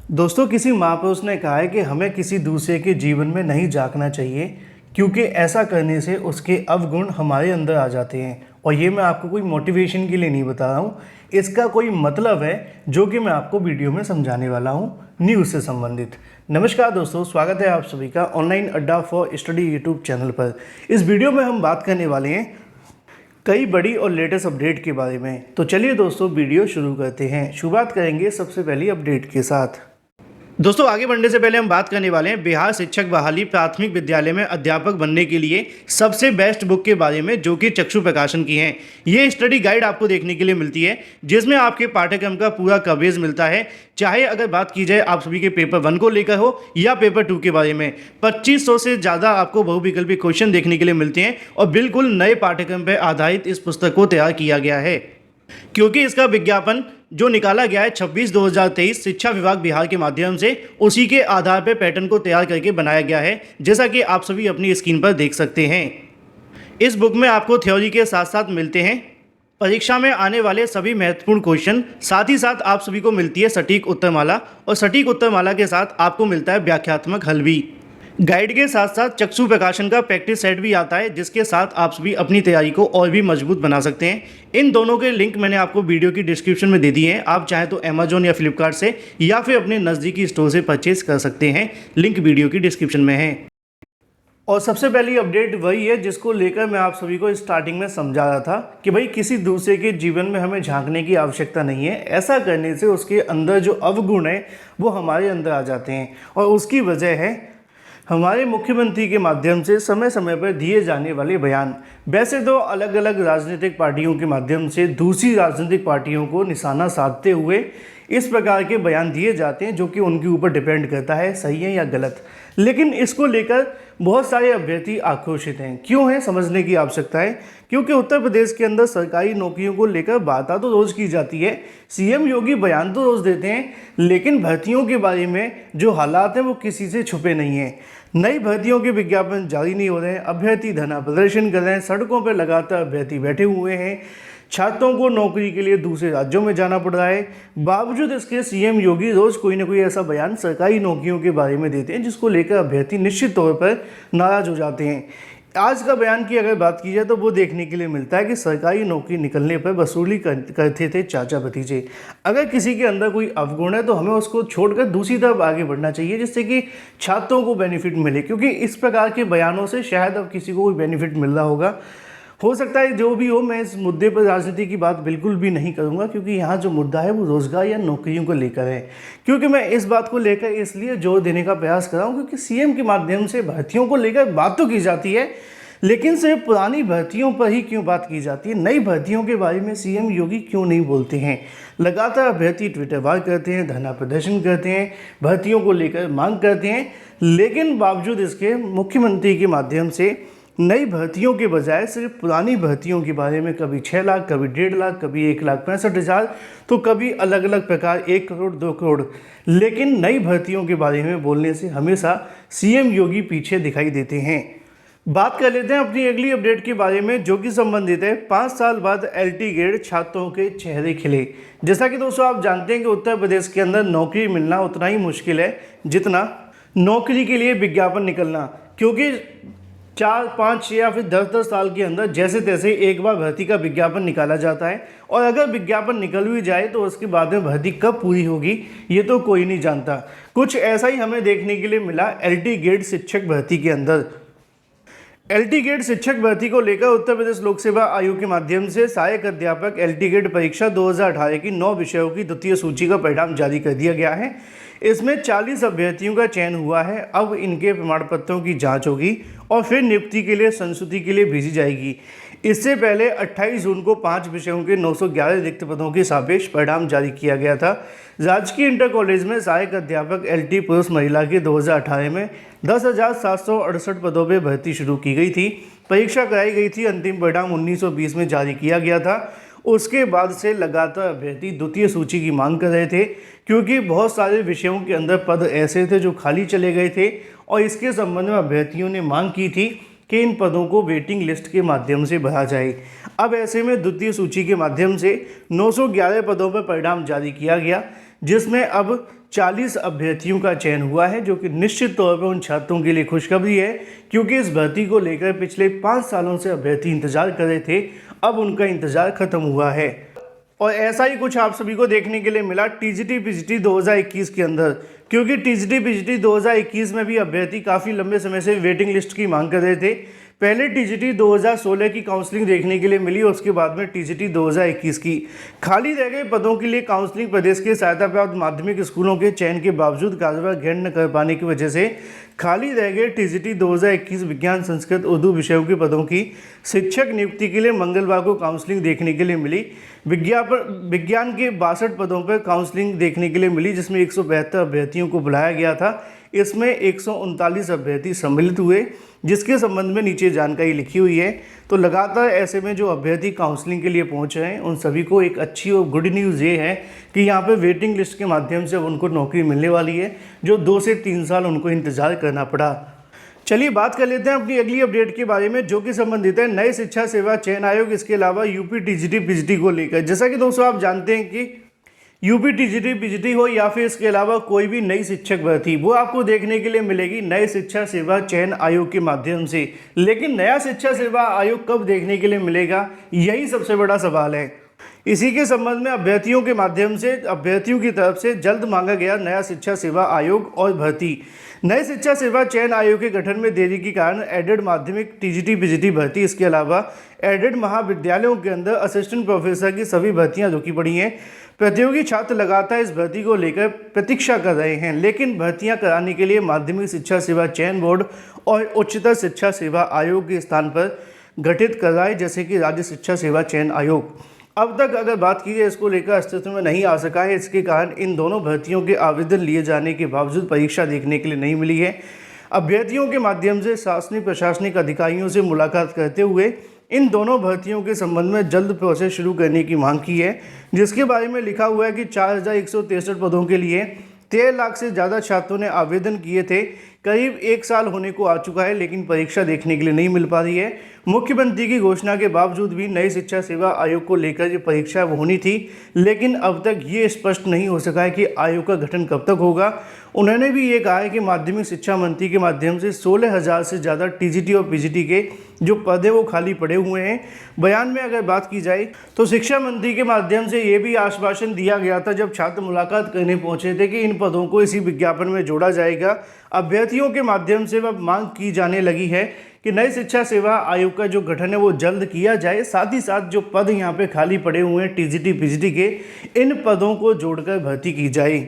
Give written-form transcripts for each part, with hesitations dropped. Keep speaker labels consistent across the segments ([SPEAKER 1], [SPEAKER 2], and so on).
[SPEAKER 1] दोस्तों, किसी महापुरुष ने कहा है कि हमें किसी दूसरे के जीवन में नहीं झांकना चाहिए, क्योंकि ऐसा करने से उसके अवगुण हमारे अंदर आ जाते हैं। और ये मैं आपको कोई मोटिवेशन के लिए नहीं बता रहा हूँ, इसका कोई मतलब है जो कि मैं आपको वीडियो में समझाने वाला हूँ न्यूज़ से संबंधित। नमस्कार दोस्तों, स्वागत है आप सभी का ऑनलाइन अड्डा फॉर स्टडी यूट्यूब चैनल पर। इस वीडियो में हम बात करने वाले हैं कई बड़ी और लेटेस्ट अपडेट के बारे में। तो चलिए दोस्तों, वीडियो शुरू करते हैं। शुरुआत करेंगे सबसे पहली अपडेट के साथ। दोस्तों, आगे बढ़ने से पहले हम बात करने वाले हैं बिहार शिक्षक बहाली प्राथमिक विद्यालय में अध्यापक बनने के लिए सबसे बेस्ट बुक के बारे में, जो कि चक्षु प्रकाशन की है। ये स्टडी गाइड आपको देखने के लिए मिलती है, जिसमें आपके पाठ्यक्रम का पूरा कवरेज मिलता है। चाहे अगर बात की जाए आप सभी के पेपर 1 को लेकर हो या पेपर 2 के बारे में, 2500 से ज़्यादा आपको बहुविकल्पी क्वेश्चन देखने के लिए मिलते हैं। और बिल्कुल नए पाठ्यक्रम पर आधारित इस पुस्तक को तैयार किया गया है, क्योंकि इसका विज्ञापन जो निकाला गया है 26/2023 शिक्षा विभाग बिहार के माध्यम से, उसी के आधार पर पैटर्न को तैयार करके बनाया गया है, जैसा कि आप सभी अपनी स्क्रीन पर देख सकते हैं। इस बुक में आपको थ्योरी के साथ साथ मिलते हैं परीक्षा में आने वाले सभी महत्वपूर्ण क्वेश्चन, साथ ही साथ आप सभी को मिलती है सटीक उत्तरमाला, और सटीक उत्तरमाला के साथ आपको मिलता है व्याख्यात्मक हल भी। गाइड के साथ साथ चक्षु प्रकाशन का प्रैक्टिस सेट भी आता है, जिसके साथ आप सभी अपनी तैयारी को और भी मजबूत बना सकते हैं। इन दोनों के लिंक मैंने आपको वीडियो की डिस्क्रिप्शन में दे दिए हैं। आप चाहें तो अमेजोन या फ्लिपकार्ट से या फिर अपने नज़दीकी स्टोर से परचेज कर सकते हैं। लिंक वीडियो की डिस्क्रिप्शन में है। और सबसे पहली अपडेट वही है जिसको लेकर मैं आप सभी को स्टार्टिंग में समझा रहा था कि भाई किसी दूसरे के जीवन में हमें झांकने की आवश्यकता नहीं है। ऐसा करने से उसके अंदर जो अवगुण है वो हमारे अंदर आ जाते हैं, और उसकी वजह है हमारे मुख्यमंत्री के माध्यम से समय समय पर दिए जाने वाले बयान। वैसे तो अलग अलग राजनीतिक पार्टियों के माध्यम से दूसरी राजनीतिक पार्टियों को निशाना साधते हुए इस प्रकार के बयान दिए जाते हैं, जो कि उनके ऊपर डिपेंड करता है सही है या गलत। लेकिन इसको लेकर बहुत सारे अभ्यर्थी आक्रोशित हैं। क्यों है, समझने की आवश्यकता है। क्योंकि उत्तर प्रदेश के अंदर सरकारी नौकरियों को लेकर बातें तो रोज़ की जाती है, सीएम योगी बयान तो रोज़ देते हैं, लेकिन भर्तियों के बारे में जो हालात हैं वो किसी से छुपे नहीं हैं। नई भर्तियों के विज्ञापन जारी नहीं हो रहे हैं, अभ्यर्थी धरना प्रदर्शन कर रहे हैं, सड़कों पर लगातार अभ्यर्थी बैठे हुए हैं, छात्रों को नौकरी के लिए दूसरे राज्यों में जाना पड़ रहा है। बावजूद इसके सीएम योगी रोज़ कोई ना कोई ऐसा बयान सरकारी नौकरियों के बारे में देते हैं, जिसको लेकर अभ्यर्थी निश्चित तौर पर नाराज हो जाते हैं। आज का बयान की अगर बात की जाए तो वो देखने के लिए मिलता है कि सरकारी नौकरी निकलने पर वसूली करते थे चाचा भतीजे। अगर किसी के अंदर कोई अवगुण है तो हमें उसको छोड़कर दूसरी तरफ आगे बढ़ना चाहिए, जिससे कि छात्रों को बेनिफिट मिले। क्योंकि इस प्रकार के बयानों से शायद अब किसी को कोई बेनिफिट मिल रहा होगा। हो सकता है जो भी हो, मैं इस मुद्दे पर राजनीति की बात बिल्कुल भी नहीं करूंगा, क्योंकि यहाँ जो मुद्दा है वो रोज़गार या नौकरियों को लेकर है। क्योंकि मैं इस बात को लेकर इसलिए जोर देने का प्रयास कर रहा हूँ क्योंकि सीएम के माध्यम से भर्तियों को लेकर बात तो की जाती है, लेकिन सिर्फ पुरानी भर्तियों पर ही क्यों बात की जाती है। नई भर्तियों के बारे में सीएम योगी क्यों नहीं बोलते हैं। लगातार अभ्यर्थी ट्विटर वार करते हैं, धरना प्रदर्शन करते हैं, भर्तियों को लेकर मांग करते हैं, लेकिन बावजूद इसके मुख्यमंत्री के माध्यम से नई भर्तियों के बजाय सिर्फ पुरानी भर्तियों के बारे में कभी 6 लाख, कभी 1.5 लाख, कभी 1,65,000, तो कभी अलग अलग प्रकार 1 करोड़ 2 करोड़, लेकिन नई भर्तियों के बारे में बोलने से हमेशा सीएम योगी पीछे दिखाई देते हैं। बात कर लेते हैं अपनी अगली अपडेट के बारे में, जो कि संबंधित है 5 साल बाद एलटी ग्रेड छात्रों के चेहरे खिले। जैसा कि दोस्तों आप जानते हैं कि उत्तर प्रदेश के अंदर नौकरी मिलना उतना ही मुश्किल है जितना नौकरी के लिए विज्ञापन निकलना। क्योंकि 4, 5 या फिर 10 साल के अंदर जैसे तैसे एक बार भर्ती का विज्ञापन निकाला जाता है, और अगर विज्ञापन निकल भी जाए तो उसके बाद में भर्ती कब पूरी होगी ये तो कोई नहीं जानता। कुछ ऐसा ही हमें देखने के लिए मिला एलटी ग्रेड शिक्षक भर्ती के अंदर। एलटी ग्रेड शिक्षक भर्ती को लेकर उत्तर प्रदेश लोक सेवा आयोग के माध्यम से सहायक अध्यापक एलटी ग्रेड परीक्षा 2018 की 9 विषयों की द्वितीय सूची का परिणाम जारी कर दिया गया है। इसमें 40 अभ्यर्थियों का चयन हुआ है। अब इनके प्रमाण पत्रों की जांच होगी और फिर नियुक्ति के लिए संस्तुति के लिए भेजी जाएगी। इससे पहले 28 जून को 5 विषयों के 911 रिक्त पदों के सापेक्ष परिणाम जारी किया गया था। राजकीय इंटर कॉलेज में सहायक अध्यापक एलटी पुरुष महिला के 2018 में 10,768 पदों पर भर्ती शुरू की गई थी। परीक्षा कराई गई थी। अंतिम परिणाम 1920 में जारी किया गया था। उसके बाद से लगातार अभ्यर्थी द्वितीय सूची की मांग कर रहे थे, क्योंकि बहुत सारे विषयों के अंदर पद ऐसे थे जो खाली चले गए थे, और इसके संबंध में अभ्यर्थियों ने मांग की थी कि इन पदों को वेटिंग लिस्ट के माध्यम से भरा जाए। अब ऐसे में द्वितीय सूची के माध्यम से 911 पदों पर परिणाम जारी किया गया, जिसमें अब 40 अभ्यर्थियों का चयन हुआ है, जो कि निश्चित तौर पर उन छात्रों के लिए खुशखबरी है, क्योंकि इस भर्ती को लेकर पिछले 5 सालों से अभ्यर्थी इंतजार कर रहे थे। अब उनका इंतजार खत्म हुआ है और ऐसा ही कुछ आप सभी को देखने के लिए मिला टीजीटी पीजीटी 2021 के अंदर, क्योंकि टीजीटी पीजीटी 2021 में भी अभ्यर्थी काफ़ी लंबे समय से वेटिंग लिस्ट की मांग कर रहे थे। पहले टीजीटी 2016 की काउंसलिंग देखने के लिए मिली और उसके बाद में टीजीटी 2021 की। खाली रह गए पदों के लिए काउंसलिंग प्रदेश के सहायता प्राप्त माध्यमिक स्कूलों के चयन के बावजूद कार्यभार ग्रहण न कर पाने की वजह से खाली रह गए टीजीटी 2021 विज्ञान संस्कृत उर्दू विषयों के पदों की शिक्षक नियुक्ति के लिए मंगलवार को काउंसलिंग देखने के लिए मिली। विज्ञान के 62 पदों पर काउंसलिंग देखने के लिए मिली, जिसमें 172 अभ्यर्थियों को बुलाया गया था। इसमें 139 अभ्यर्थी सम्मिलित हुए, जिसके संबंध में नीचे जानकारी लिखी हुई है। तो लगातार ऐसे में जो अभ्यर्थी काउंसलिंग के लिए पहुंच रहे हैं उन सभी को एक अच्छी और गुड न्यूज़ ये है कि यहाँ पे वेटिंग लिस्ट के माध्यम से अब उनको नौकरी मिलने वाली है, जो 2 से 3 साल उनको इंतज़ार करना पड़ा। चलिए बात कर लेते हैं अपनी अगली अपडेट के बारे में, जो कि संबंधित है नए शिक्षा सेवा चयन आयोग, इसके अलावा यूपी टीजीटी पीजीटी को लेकर। जैसा कि दोस्तों आप जानते हैं कि यूपी टीजीटी पीजीटी हो या फिर इसके अलावा कोई भी नई शिक्षक भर्ती, वो आपको देखने के लिए मिलेगी नए शिक्षा सेवा चयन आयोग के माध्यम से। लेकिन नया शिक्षा सेवा आयोग कब देखने के लिए मिलेगा, यही सबसे बड़ा सवाल है। इसी के संबंध में अभ्यर्थियों के माध्यम से अभ्यर्थियों की तरफ से जल्द मांगा गया नया शिक्षा सेवा आयोग और भर्ती। नए शिक्षा सेवा चयन आयोग के गठन में देरी के कारण एडेड माध्यमिक टीजीटी पीजीटी भर्ती, इसके अलावा एडेड महाविद्यालयों के अंदर असिस्टेंट प्रोफेसर की सभी भर्तियां रुकी पड़ी हैं। प्रतियोगी छात्र लगातार इस भर्ती को लेकर प्रतीक्षा कर रहे हैं, लेकिन भर्तियां कराने के लिए माध्यमिक शिक्षा सेवा चयन बोर्ड और उच्चतर शिक्षा सेवा आयोग के स्थान पर गठित कर रहा है, जैसे कि राज्य शिक्षा सेवा चयन आयोग। अब तक अगर बात की जाए, इसको लेकर अस्तित्व में नहीं आ सका है। इसके कारण इन दोनों भर्तियों के आवेदन लिए जाने के बावजूद परीक्षा देखने के लिए नहीं मिली है। अभ्यर्थियों के माध्यम से शासनिक प्रशासनिक अधिकारियों से मुलाकात करते हुए इन दोनों भर्तियों के संबंध में जल्द प्रोसेस शुरू करने की मांग की है, जिसके बारे में लिखा हुआ है कि 4163 पदों के लिए 13 लाख से ज़्यादा छात्रों ने आवेदन किए थे। करीब 1 साल होने को आ चुका है, लेकिन परीक्षा देखने के लिए नहीं मिल पा रही है। मुख्यमंत्री की घोषणा के बावजूद भी नई शिक्षा सेवा आयोग को लेकर ये परीक्षा वो होनी थी, लेकिन अब तक ये स्पष्ट नहीं हो सका है कि आयोग का गठन कब तक होगा। उन्होंने भी ये कहा है कि माध्यमिक शिक्षा मंत्री के माध्यम से 16,000 से ज़्यादा टीजीटी और पीजीटी के जो पद है वो खाली पड़े हुए हैं। बयान में अगर बात की जाए तो शिक्षा मंत्री के माध्यम से ये भी आश्वासन दिया गया था जब छात्र मुलाकात करने पहुंचे थे कि इन पदों को इसी विज्ञापन में जोड़ा जाएगा। अभ्यर्थियों के माध्यम से अब मांग की जाने लगी है कि नई शिक्षा सेवा आयोग का जो गठन है वो जल्द किया जाए। साथ ही साथ जो पद यहाँ पे खाली पड़े हुए हैं टीजीटी पीजीटी के, इन पदों को जोड़कर भर्ती की जाए।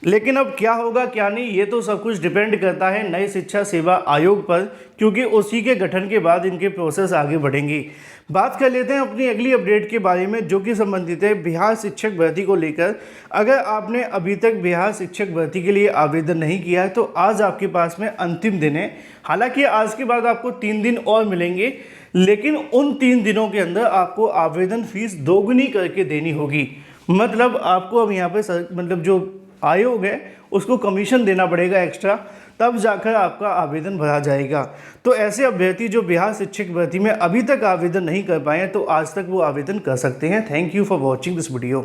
[SPEAKER 1] लेकिन अब क्या होगा क्या नहीं, ये तो सब कुछ डिपेंड करता है नई शिक्षा सेवा आयोग पर, क्योंकि उसी के गठन के बाद इनके प्रोसेस आगे बढ़ेंगे। बात कर लेते हैं अपनी अगली अपडेट के बारे में, जो कि संबंधित है बिहार शिक्षक भर्ती को लेकर। अगर आपने अभी तक बिहार शिक्षक भर्ती के लिए आवेदन नहीं किया है तो आज आपके पास में अंतिम दिन है। हालांकि आज के बाद आपको 3 दिन और मिलेंगे, लेकिन उन 3 दिनों के अंदर आपको आवेदन फीस दोगुनी करके देनी होगी। मतलब आपको अब यहाँ पे जो आयोग है उसको कमीशन देना पड़ेगा एक्स्ट्रा, तब जाकर आपका आवेदन भरा जाएगा। तो ऐसे अभ्यर्थी जो बिहार शिक्षक भर्ती में अभी तक आवेदन नहीं कर पाए हैं तो आज तक वो आवेदन कर सकते हैं। Thank you for watching this video.